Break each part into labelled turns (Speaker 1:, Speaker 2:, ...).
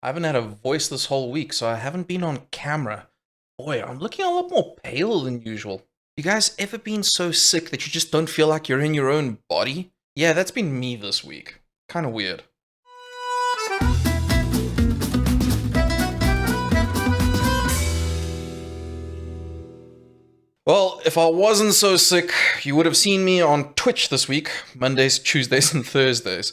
Speaker 1: I haven't had a voice this whole week, so I haven't been on camera. Boy, I'm looking a lot more pale than usual. You guys ever been so sick that you just don't feel like you're in your own body? Yeah, that's been me this week. Kinda weird. Well, if I wasn't so sick, you would have seen me on Twitch this week, Mondays, Tuesdays, and Thursdays.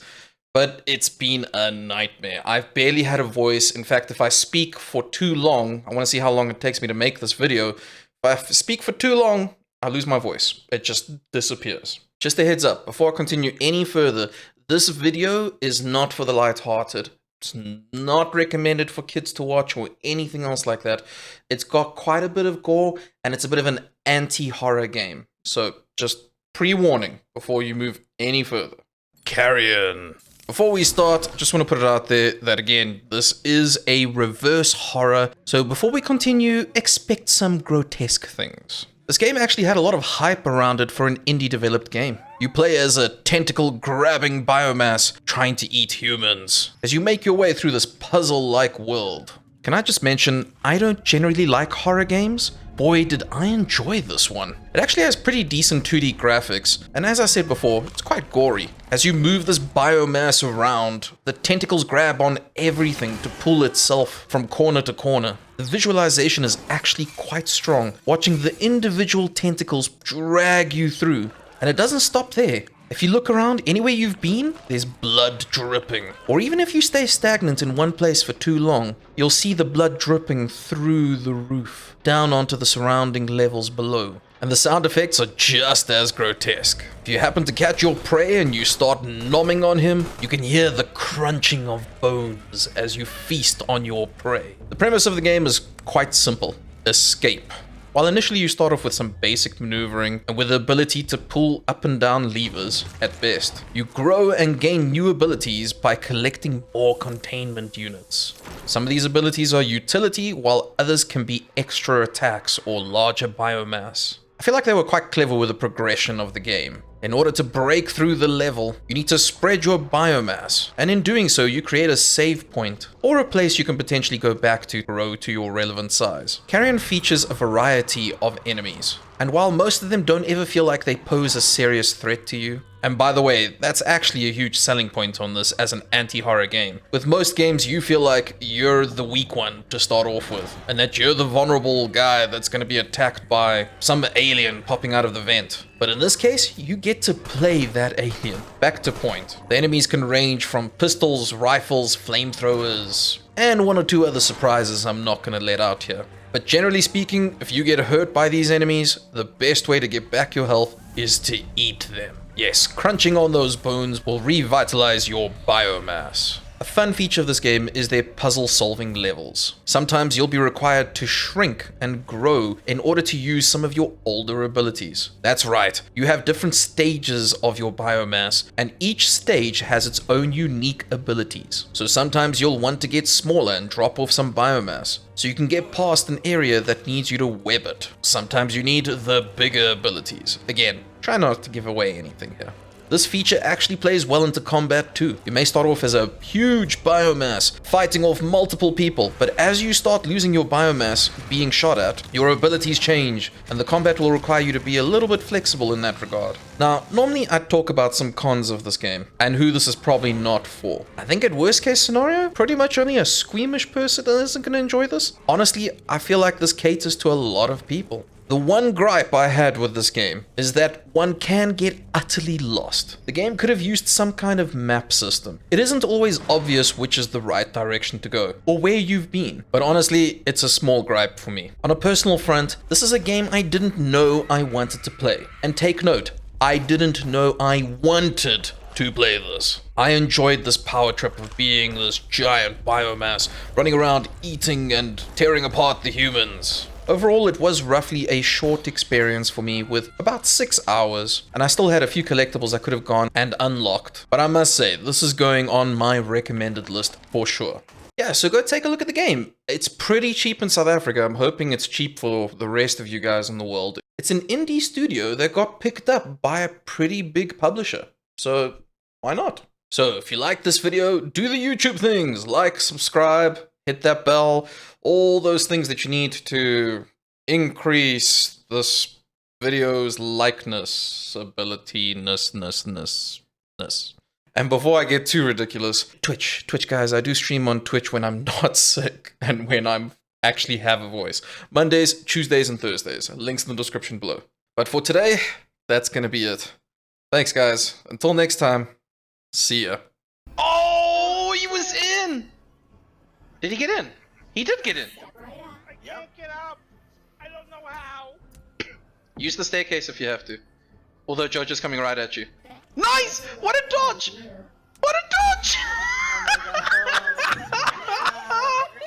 Speaker 1: But it's been a nightmare. I've barely had a voice. In fact, if I speak for too long, I want to see how long it takes me to make this video. If I speak for too long, I lose my voice. It just disappears. Just a heads up, before I continue any further, this video is not for the light-hearted. It's not recommended for kids to watch or anything else like that. It's got quite a bit of gore, and it's a bit of an anti-horror game. So just pre-warning before you move any further. Carrion. Before we start, just want to put it out there that again, this is a reverse horror. So before we continue, expect some grotesque things. This game actually had a lot of hype around it for an indie developed game. You play as a tentacle-grabbing biomass trying to eat humans as you make your way through this puzzle-like world. Can I just mention, I don't generally like horror games. Boy, did I enjoy this one. It actually has pretty decent 2D graphics, and as I said before, it's quite gory. As you move this biomass around, the tentacles grab on everything to pull itself from corner to corner. The visualization is actually quite strong, watching the individual tentacles drag you through. And it doesn't stop there. If you look around, anywhere you've been, there's blood dripping. Or even if you stay stagnant in one place for too long, you'll see the blood dripping through the roof, down onto the surrounding levels below. And the sound effects are just as grotesque. If you happen to catch your prey and you start noming on him, you can hear the crunching of bones as you feast on your prey. The premise of the game is quite simple: escape. While initially you start off with some basic maneuvering and with the ability to pull up and down levers at best, you grow and gain new abilities by collecting more containment units. Some of these abilities are utility, while others can be extra attacks or larger biomass. I feel like they were quite clever with the progression of the game. In order to break through the level, you need to spread your biomass, and in doing so you create a save point, or a place you can potentially go back to grow to your relevant size. Carrion features a variety of enemies, and while most of them don't ever feel like they pose a serious threat to you, and by the way, that's actually a huge selling point on this as an anti-horror game. With most games, you feel like you're the weak one to start off with, and that you're the vulnerable guy that's going to be attacked by some alien popping out of the vent. But in this case, you get to play that alien. Back to point. The enemies can range from pistols, rifles, flamethrowers, and one or two other surprises I'm not going to let out here. But generally speaking, if you get hurt by these enemies, the best way to get back your health is to eat them. Yes, crunching on those bones will revitalize your biomass. A fun feature of this game is their puzzle-solving levels. Sometimes you'll be required to shrink and grow in order to use some of your older abilities. That's right, you have different stages of your biomass, and each stage has its own unique abilities. So sometimes you'll want to get smaller and drop off some biomass, so you can get past an area that needs you to web it. Sometimes you need the bigger abilities. Again, try not to give away anything here. This feature actually plays well into combat too. You may start off as a huge biomass, fighting off multiple people, but as you start losing your biomass being shot at, your abilities change, and the combat will require you to be a little bit flexible in that regard. Now, normally I'd talk about some cons of this game, and who this is probably not for. I think at worst case scenario, pretty much only a squeamish person isn't going to enjoy this. Honestly, I feel like this caters to a lot of people. The one gripe I had with this game is that one can get utterly lost. The game could have used some kind of map system. It isn't always obvious which is the right direction to go, or where you've been, but honestly, it's a small gripe for me. On a personal front, this is a game I didn't know I wanted to play. And take note, I didn't know I wanted to play this. I enjoyed this power trip of being this giant biomass, running around eating and tearing apart the humans. Overall, it was roughly a short experience for me with about 6 hours, and I still had a few collectibles I could have gone and unlocked. But I must say, this is going on my recommended list for sure. Yeah, so go take a look at the game. It's pretty cheap in South Africa. I'm hoping it's cheap for the rest of you guys in the world. It's an indie studio that got picked up by a pretty big publisher. So why not? So if you like this video, do the YouTube things, like, subscribe, hit that bell, all those things that you need to increase this video's likeness, ability-ness. And before I get too ridiculous, Twitch guys, I do stream on Twitch when I'm not sick and when I'm actually have a voice. Mondays, Tuesdays, and Thursdays. Links in the description below. But for today, that's gonna be it. Thanks guys. Until next time, see ya.
Speaker 2: Oh, he was in! Did he get in? He did get in.
Speaker 3: I can't get up. I don't know how.
Speaker 2: Use the staircase if you have to. Although Jojo's coming right at you. Nice! What a dodge!